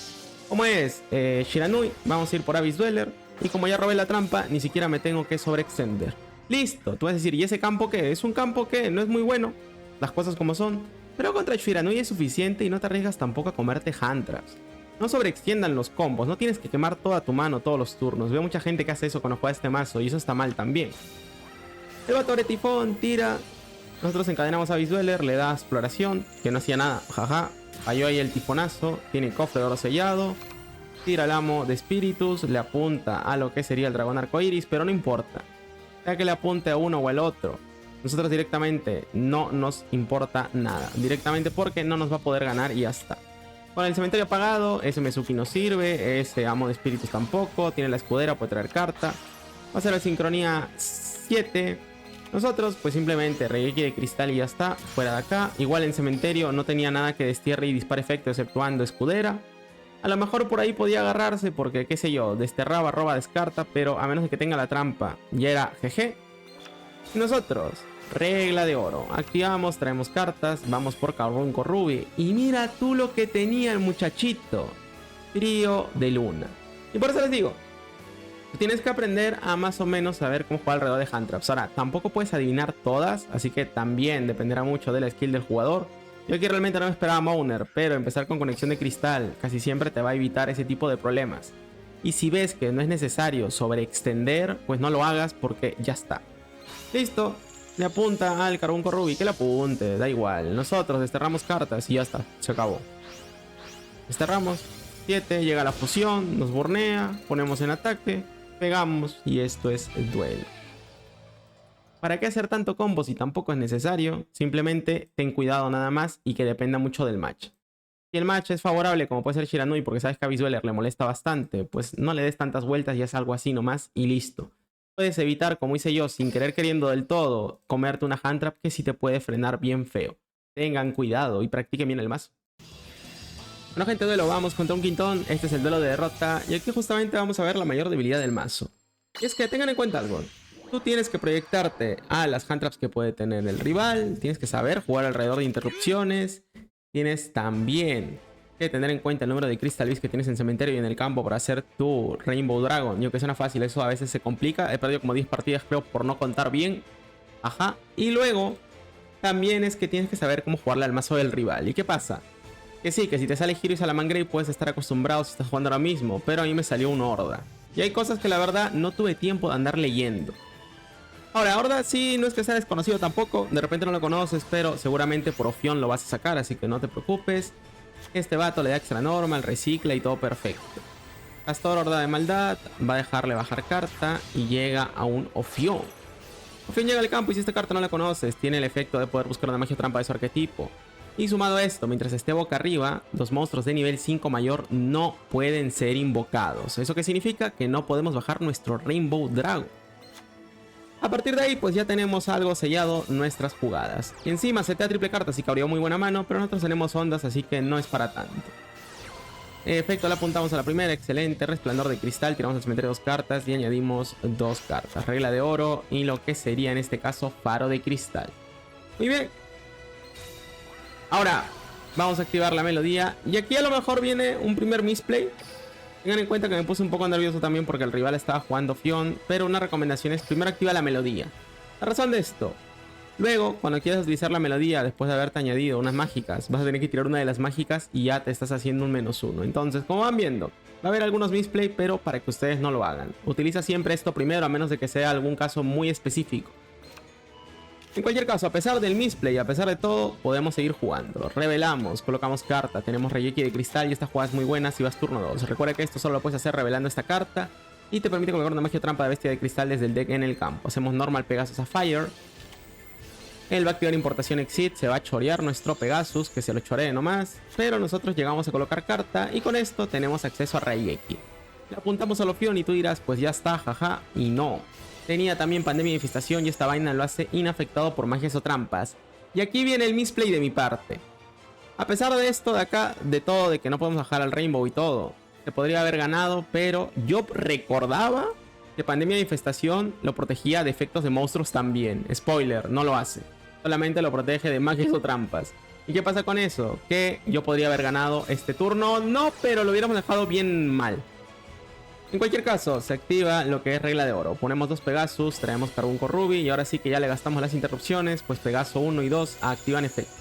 como es Shiranui, vamos a ir por Abyss Dweller, y como ya robé la trampa, ni siquiera me tengo que sobreextender. Listo, tú vas a decir, ¿y ese campo qué? Es un campo que no es muy bueno, las cosas como son, pero contra Shiranui es suficiente y no te arriesgas tampoco a comerte hand traps. No sobreextiendan los combos, no tienes que quemar toda tu mano todos los turnos. Veo mucha gente que hace eso cuando juega este mazo y eso está mal también. El vato abre tifón, tira. Nosotros encadenamos a Abyss Dweller, le da exploración, que no hacía nada, jaja. Falló ahí el tifonazo, tiene cofre de oro sellado. Tira el amo de espíritus, le apunta a lo que sería el dragón arcoiris, pero no importa. Ya que le apunte a uno o al otro, nosotros directamente no nos importa nada. Directamente porque no nos va a poder ganar y ya está. Con el cementerio apagado, ese Mezuki no sirve. Ese amo de espíritus tampoco. Tiene la escudera, puede traer carta. Va a ser la sincronía 7. Nosotros pues simplemente Reiki de cristal y ya está. Fuera de acá. Igual en cementerio no tenía nada que destierre y dispare efecto exceptuando escudera. A lo mejor por ahí podía agarrarse porque qué sé yo, desterraba, roba, descarta. Pero a menos de que tenga la trampa ya era GG. Y nosotros, regla de oro, activamos, traemos cartas, vamos por carbunco ruby. Y mira tú lo que tenía el muchachito, trío de luna. Y por eso les digo, tienes que aprender a más o menos saber cómo jugar alrededor de hand traps. Ahora, tampoco puedes adivinar todas, así que también dependerá mucho de la skill del jugador. Yo aquí realmente no me esperaba Mouner, pero empezar con conexión de cristal casi siempre te va a evitar ese tipo de problemas. Y si ves que no es necesario sobreextender, pues no lo hagas porque ya está. Listo, le apunta al carbunco ruby, que le apunte, da igual. Nosotros desterramos cartas y ya está, se acabó. Desterramos, 7, llega la fusión, nos burnea, ponemos en ataque, pegamos y esto es el duelo. ¿Para qué hacer tanto combo si tampoco es necesario? Simplemente ten cuidado nada más y que dependa mucho del match. Si el match es favorable, como puede ser Shiranui, porque sabes que a Abyss Dweller le molesta bastante, pues no le des tantas vueltas y haz algo así nomás y listo. Puedes evitar, como hice yo, sin querer queriendo del todo, comerte una hand trap que sí te puede frenar bien feo. Tengan cuidado y practiquen bien el mazo. Bueno gente, duelo, vamos contra un quintón. Este es el duelo de derrota y aquí justamente vamos a ver la mayor debilidad del mazo. Y es que tengan en cuenta algo. Tú tienes que proyectarte a las hand traps que puede tener el rival. Tienes que saber jugar alrededor de interrupciones. Tienes también que tener en cuenta el número de Crystal Beast que tienes en cementerio y en el campo para hacer tu Rainbow Dragon. Y aunque suena fácil, eso a veces se complica. He perdido como 10 partidas, creo, por no contar bien. Ajá. Y luego, también es que tienes que saber cómo jugarle al mazo del rival. ¿Y qué pasa? Que sí, que si te sale Hero y Salamangreat puedes estar acostumbrado si estás jugando ahora mismo. Pero a mí me salió un Horda. Y hay cosas que la verdad no tuve tiempo de andar leyendo. Ahora, Horda sí no es que sea desconocido tampoco. De repente no lo conoces, pero seguramente por Ophion lo vas a sacar. Así que no te preocupes. Este vato le da extra normal, recicla y todo perfecto. Castor, Horda de Maldad, va a dejarle bajar carta y llega a un Ophion. Ophion llega al campo y si esta carta no la conoces, tiene el efecto de poder buscar una magia trampa de su arquetipo. Y sumado a esto, mientras esté boca arriba, los monstruos de nivel 5 mayor no pueden ser invocados. ¿Eso qué significa? Que no podemos bajar nuestro Rainbow Dragon. A partir de ahí, pues ya tenemos algo sellado nuestras jugadas. Y encima setea triple carta, así que habría muy buena mano, pero nosotros tenemos ondas, así que no es para tanto. Efecto, le apuntamos a la primera, excelente. Resplandor de cristal, tiramos al cementerio 2 cartas y añadimos 2 cartas. Regla de oro y lo que sería en este caso faro de cristal. Muy bien. Ahora, vamos a activar la melodía. Y aquí a lo mejor viene un primer misplay. Tengan en cuenta que me puse un poco nervioso también porque el rival estaba jugando Ophion. Pero una recomendación es primero activa la melodía. La razón de esto: luego, cuando quieras utilizar la melodía después de haberte añadido unas mágicas, vas a tener que tirar una de las mágicas y ya te estás haciendo un -1. Entonces, como van viendo, va a haber algunos misplay, pero para que ustedes no lo hagan. Utiliza siempre esto primero, a menos de que sea algún caso muy específico. En cualquier caso, a pesar del misplay, a pesar de todo, podemos seguir jugando. Revelamos, colocamos carta, tenemos Reiki de cristal y esta jugada es muy buena si vas turno 2. Recuerda que esto solo lo puedes hacer revelando esta carta y te permite colocar una magia trampa de bestia de cristal desde el deck en el campo. Hacemos normal Pegasus a Fire. Él va a activar importación Exit, se va a chorear nuestro Pegasus, que se lo choree nomás. Pero nosotros llegamos a colocar carta y con esto tenemos acceso a Reiki. Le apuntamos al Ophion y tú dirás, pues ya está, jaja, y no. Tenía también pandemia de infestación y esta vaina lo hace inafectado por magias o trampas. Y aquí viene el misplay de mi parte. A pesar de esto de acá, de todo, de que no podemos bajar al Rainbow y todo, se podría haber ganado, pero yo recordaba que pandemia de infestación lo protegía de efectos de monstruos también. Spoiler, no lo hace. Solamente lo protege de magias o trampas. ¿Y qué pasa con eso? Que yo podría haber ganado este turno, no, pero lo hubiéramos dejado bien mal. En cualquier caso, se activa lo que es regla de oro. Ponemos 2 Pegasus, traemos Carbunco Ruby y ahora sí que ya le gastamos las interrupciones, pues Pegaso 1 y 2 activan efecto.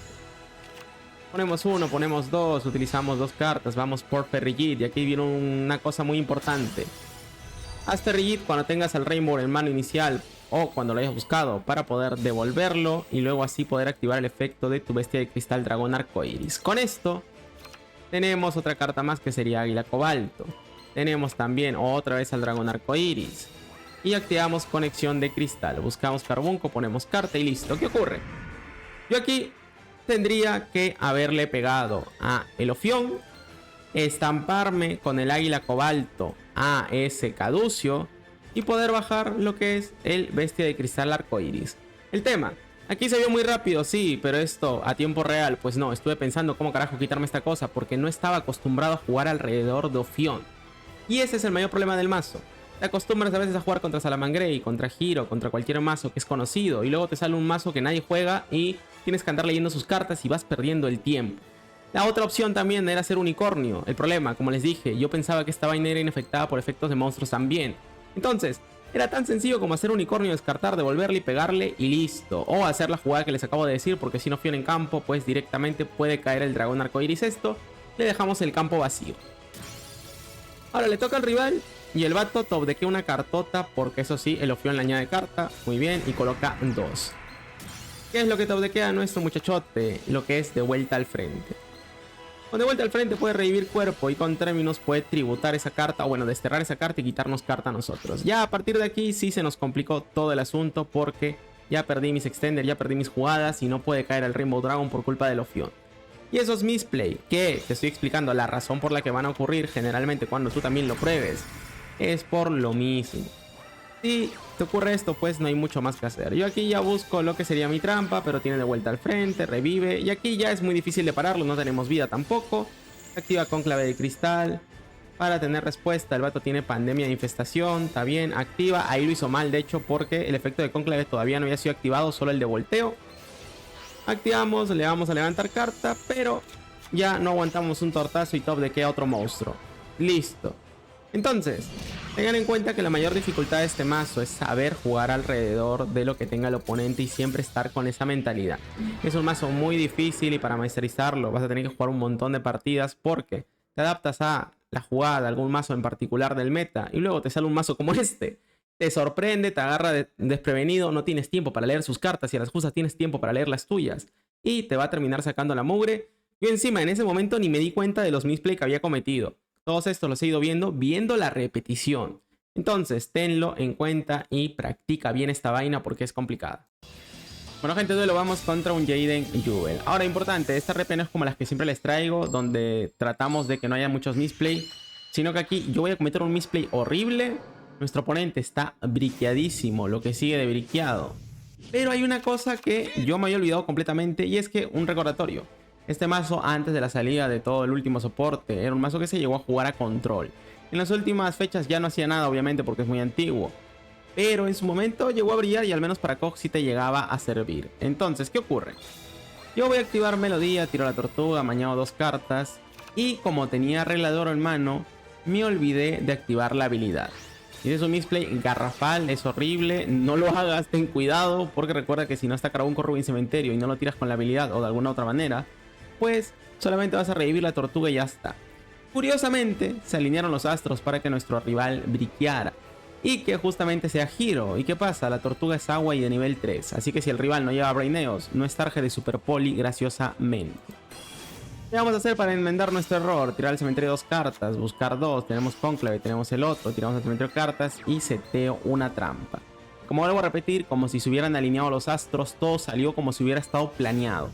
Ponemos 1, ponemos 2, utilizamos 2 cartas, vamos por Ferrijit y aquí viene una cosa muy importante. Haz Ferrijit cuando tengas al Rainbow en mano inicial o cuando lo hayas buscado para poder devolverlo y luego así poder activar el efecto de tu bestia de cristal dragón arcoiris. Con esto tenemos otra carta más que sería Águila Cobalto. Tenemos también otra vez al dragón arcoiris. Y activamos conexión de cristal. Buscamos carbunco, ponemos carta y listo. ¿Qué ocurre? Yo aquí tendría que haberle pegado a el Ophion, estamparme con el águila cobalto a ese caducio y poder bajar lo que es el bestia de cristal arcoiris. El tema, aquí se vio muy rápido, sí, pero esto a tiempo real, pues no. Estuve pensando cómo carajo quitarme esta cosa porque no estaba acostumbrado a jugar alrededor de Ophion. Y ese es el mayor problema del mazo. Te acostumbras a veces a jugar contra Salamangreat, contra Hero, contra cualquier mazo que es conocido. Y luego te sale un mazo que nadie juega y tienes que andar leyendo sus cartas y vas perdiendo el tiempo. La otra opción también era hacer unicornio. El problema, como les dije, yo pensaba que esta vaina era inafectada por efectos de monstruos también. Entonces, era tan sencillo como hacer unicornio, descartar, devolverle y pegarle y listo. O hacer la jugada que les acabo de decir, porque si no Ophion en campo, pues directamente puede caer el dragón arcoiris esto. Le dejamos el campo vacío. Ahora le toca al rival y el vato top deckea una cartota porque eso sí, el Ophion le añade carta, muy bien, y coloca 2. ¿Qué es lo que top deckea nuestro muchachote? Lo que es de vuelta al frente. Con de vuelta al frente puede revivir cuerpo y con términos puede tributar esa carta, o bueno, desterrar esa carta y quitarnos carta a nosotros. Ya a partir de aquí sí se nos complicó todo el asunto porque ya perdí mis extender, ya perdí mis jugadas y no puede caer el Rainbow Dragon por culpa del Ophion. Y esos misplay, que te estoy explicando la razón por la que van a ocurrir generalmente cuando tú también lo pruebes, es por lo mismo. Si te ocurre esto, pues no hay mucho más que hacer. Yo aquí ya busco lo que sería mi trampa, pero tiene de vuelta al frente, revive. Y aquí ya es muy difícil de pararlo, no tenemos vida tampoco. Activa Cónclave de Cristal. Para tener respuesta, el vato tiene pandemia de infestación, está bien, activa. Ahí lo hizo mal, de hecho, porque el efecto de Cónclave todavía no había sido activado, solo el de volteo. Activamos, le vamos a levantar carta, pero ya no aguantamos un tortazo y top de que otro monstruo. Listo. Entonces, tengan en cuenta que la mayor dificultad de este mazo es saber jugar alrededor de lo que tenga el oponente y siempre estar con esa mentalidad. Es un mazo muy difícil y para masterizarlo vas a tener que jugar un montón de partidas porque te adaptas a la jugada de algún mazo en particular del meta y luego te sale un mazo como este. Te sorprende, te agarra desprevenido, no tienes tiempo para leer sus cartas y a las justas tienes tiempo para leer las tuyas. Y te va a terminar sacando la mugre. Yo encima en ese momento ni me di cuenta de los misplay que había cometido. Todos estos los he ido viendo la repetición. Entonces, tenlo en cuenta y practica bien esta vaina porque es complicada. Bueno, gente, duelo vamos contra un Jaden Jewel. Ahora, importante, esta rep no es como las que siempre les traigo, donde tratamos de que no haya muchos misplay, sino que aquí yo voy a cometer un misplay horrible. Nuestro oponente está briqueadísimo, lo que sigue de briqueado. Pero hay una cosa que yo me había olvidado completamente y es que un recordatorio. Este mazo, antes de la salida de todo el último soporte, era un mazo que se llegó a jugar a control. En las últimas fechas ya no hacía nada, obviamente, porque es muy antiguo. Pero en su momento llegó a brillar y al menos para Koch sí te llegaba a servir. Entonces, ¿qué ocurre? Yo voy a activar Melodía, tiro la tortuga, mañado 2 cartas. Y como tenía regla de oro en mano, me olvidé de activar la habilidad. Y es un misplay garrafal, es horrible, no lo hagas, ten cuidado, porque recuerda que si no está Carbunco Rubin Cementerio y no lo tiras con la habilidad o de alguna otra manera, pues solamente vas a revivir la tortuga y ya está. Curiosamente, se alinearon los astros para que nuestro rival briqueara y que justamente sea Hero. ¿Y qué pasa? La tortuga es agua y de nivel 3, así que si el rival no lleva Braineos, no es target de Super Poli graciosamente. ¿Qué vamos a hacer para enmendar nuestro error? Tirar al cementerio 2 cartas, buscar 2, tenemos Cónclave, tenemos el otro, tiramos al cementerio cartas y seteo una trampa. Como vuelvo a repetir, como si se hubieran alineado los astros, todo salió como si hubiera estado planeado.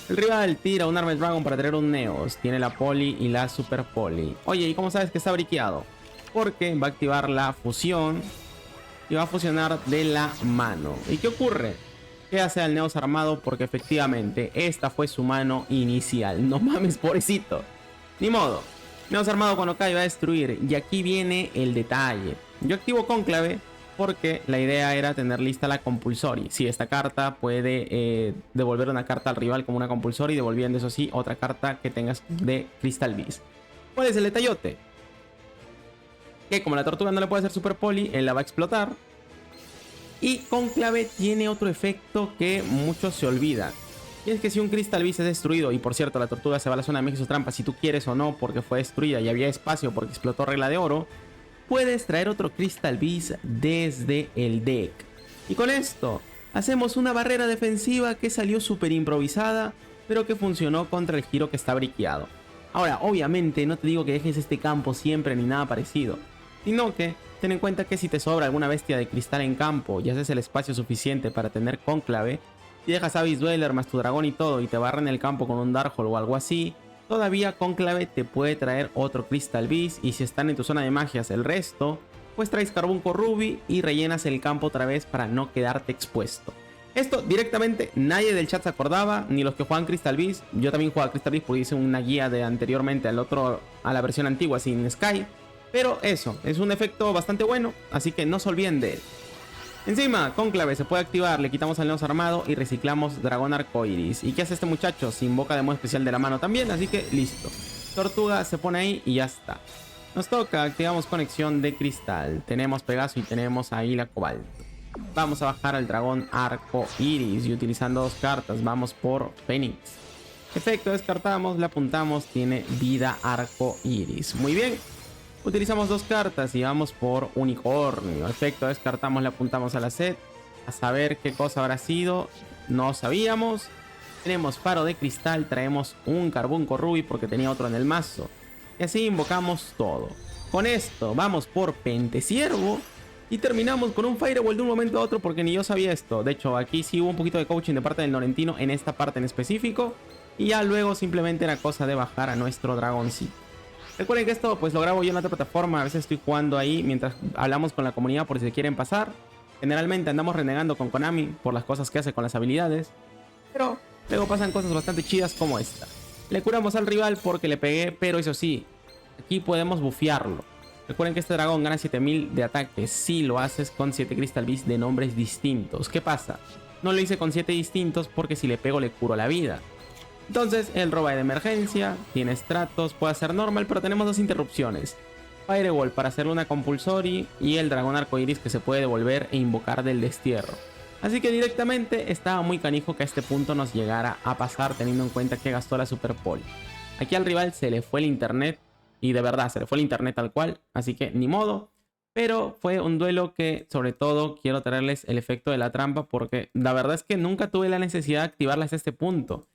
El rival tira un Armed Dragon para traer un Neos, tiene la Poli y la Super Poli. Oye, ¿y cómo sabes que está briqueado? Porque va a activar la fusión y va a fusionar de la mano. ¿Y qué ocurre? ¿Qué hace al Neos armado? Porque efectivamente esta fue su mano inicial. No mames, pobrecito. Ni modo. Neos armado cuando cae va a destruir. Y aquí viene el detalle. Yo activo Cónclave porque la idea era tener lista la Compulsory. Si esta carta puede devolver una carta al rival como una Compulsory, devolviendo eso sí otra carta que tengas de Crystal Beast. ¿Cuál es el detallote? Que como la tortuga no le puede hacer Super Poli, él la va a explotar. Y Cónclave tiene otro efecto que muchos se olvidan. Y es que si un Crystal Beast es destruido, y por cierto la tortuga se va a la zona de Meji su trampa si tú quieres o no, porque fue destruida y había espacio porque explotó regla de oro, puedes traer otro Crystal Beast desde el deck. Y con esto hacemos una barrera defensiva que salió súper improvisada, pero que funcionó contra el giro que está briqueado. Ahora, obviamente no te digo que dejes este campo siempre ni nada parecido, sino que ten en cuenta que si te sobra alguna bestia de cristal en campo y haces el espacio suficiente para tener Cónclave, y dejas Abyss Dweller más tu dragón y todo y te barran el campo con un Darkhold o algo así, todavía Cónclave te puede traer otro Crystal Beast, y si están en tu zona de magias el resto, pues traes Carbunco Ruby y rellenas el campo otra vez para no quedarte expuesto. Esto directamente nadie del chat se acordaba, ni los que juegan Crystal Beast. Yo también jugaba Crystal Beast porque hice una guía de anteriormente al otro, a la versión antigua sin Sky. Pero eso, es un efecto bastante bueno, así que no se olviden de él. Encima, Cónclave se puede activar, le quitamos al Neos armado y reciclamos Dragón Arcoiris. ¿Y qué hace este muchacho? Se invoca de modo especial de la mano también, así que listo. Tortuga se pone ahí y ya está. Nos toca, activamos conexión de cristal. Tenemos Pegaso y tenemos ahí la Cobalto. Vamos a bajar al Dragón Arcoiris y utilizando 2 cartas vamos por Fénix. Efecto, descartamos, la apuntamos, tiene vida Arcoiris. Muy bien. Utilizamos 2 cartas y vamos por Unicornio. Efecto, descartamos, le apuntamos a la set. A saber qué cosa habrá sido. No sabíamos. Tenemos Faro de Cristal. Traemos un Carbunco Ruby porque tenía otro en el mazo. Y así invocamos todo. Con esto vamos por Penteciervo. Y terminamos con un Firewall de un momento a otro porque ni yo sabía esto. De hecho, aquí sí hubo un poquito de coaching de parte del Norentino en esta parte en específico. Y ya luego simplemente era cosa de bajar a nuestro dragoncito. Recuerden que esto pues lo grabo yo en otra plataforma. A veces estoy jugando ahí mientras hablamos con la comunidad por si se quieren pasar. Generalmente andamos renegando con Konami por las cosas que hace con las habilidades. Pero luego pasan cosas bastante chidas como esta. Le curamos al rival porque le pegué, pero eso sí, aquí podemos bufearlo. Recuerden que este dragón gana 7000 de ataque si lo haces con 7 Crystal Beast de nombres distintos. ¿Qué pasa? No lo hice con 7 distintos porque si le pego le curo la vida. Entonces el roba de emergencia, tiene Stratos, puede hacer normal, pero tenemos dos interrupciones. Firewall para hacerle una compulsory y el dragón arcoiris que se puede devolver e invocar del destierro. Así que directamente estaba muy canijo que a este punto nos llegara a pasar, teniendo en cuenta que gastó la Super Poli. Aquí al rival se le fue el internet, y de verdad se le fue el internet tal cual, así que ni modo. Pero fue un duelo que sobre todo quiero traerles el efecto de la trampa, porque la verdad es que nunca tuve la necesidad de activarla hasta este punto.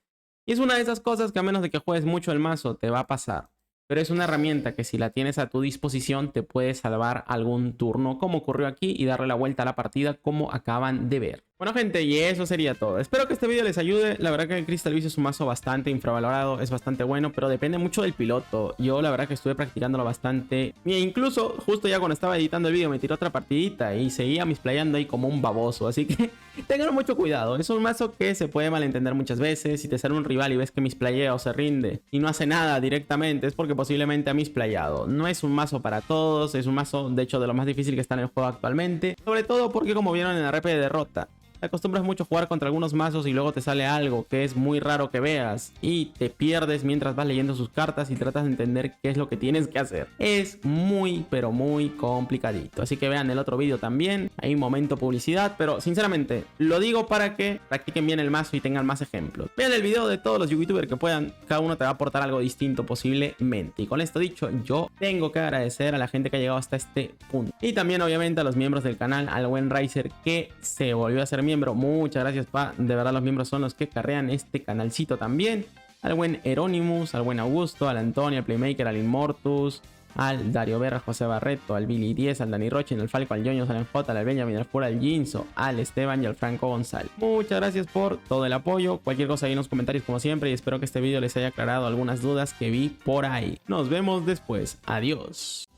Y es una de esas cosas que a menos de que juegues mucho el mazo te va a pasar. Pero es una herramienta que si la tienes a tu disposición te puede salvar algún turno, como ocurrió aquí, y darle la vuelta a la partida como acaban de ver. Bueno gente, y eso sería todo. Espero que este video les ayude. La verdad que el Crystal Beast es un mazo bastante infravalorado, es bastante bueno, pero depende mucho del piloto. Yo la verdad que estuve practicándolo bastante. E incluso justo ya cuando estaba editando el video me tiró otra partidita y seguía misplayando ahí como un baboso. Así que tengan mucho cuidado. Es un mazo que se puede malentender muchas veces. Si te sale un rival y ves que misplaya o se rinde y no hace nada directamente, es porque posiblemente ha misplayado. No es un mazo para todos, es un mazo de hecho de lo más difícil que está en el juego actualmente. Sobre todo porque, como vieron en la RP de derrota, te acostumbras mucho a jugar contra algunos mazos y luego te sale algo que es muy raro que veas y te pierdes mientras vas leyendo sus cartas y tratas de entender qué es lo que tienes que hacer. Es muy pero muy complicadito, así que vean el otro vídeo también. Hay un momento publicidad, pero sinceramente lo digo para que practiquen bien el mazo y tengan más ejemplos. Vean el video de todos los youtubers que puedan, cada uno te va a aportar algo distinto posiblemente. Y con esto dicho, yo tengo que agradecer a la gente que ha llegado hasta este punto, y también obviamente a los miembros del canal, al buen Riser que se volvió a hacer miembro. Muchas gracias, pa. De verdad, los miembros son los que carrean este canalcito también. Al buen Heronimus, al buen Augusto, al Antonio, al Playmaker, al Immortus, al Dario Berra, José Barreto, al Billy 10, al Dani Rochin, al Falco, al Yoño, al Enj, al Benjamin, al Pura, al Jinzo, al Esteban y al Franco González. Muchas gracias por todo el apoyo. Cualquier cosa ahí en los comentarios como siempre, y espero que este video les haya aclarado algunas dudas que vi por ahí. Nos vemos después. Adiós.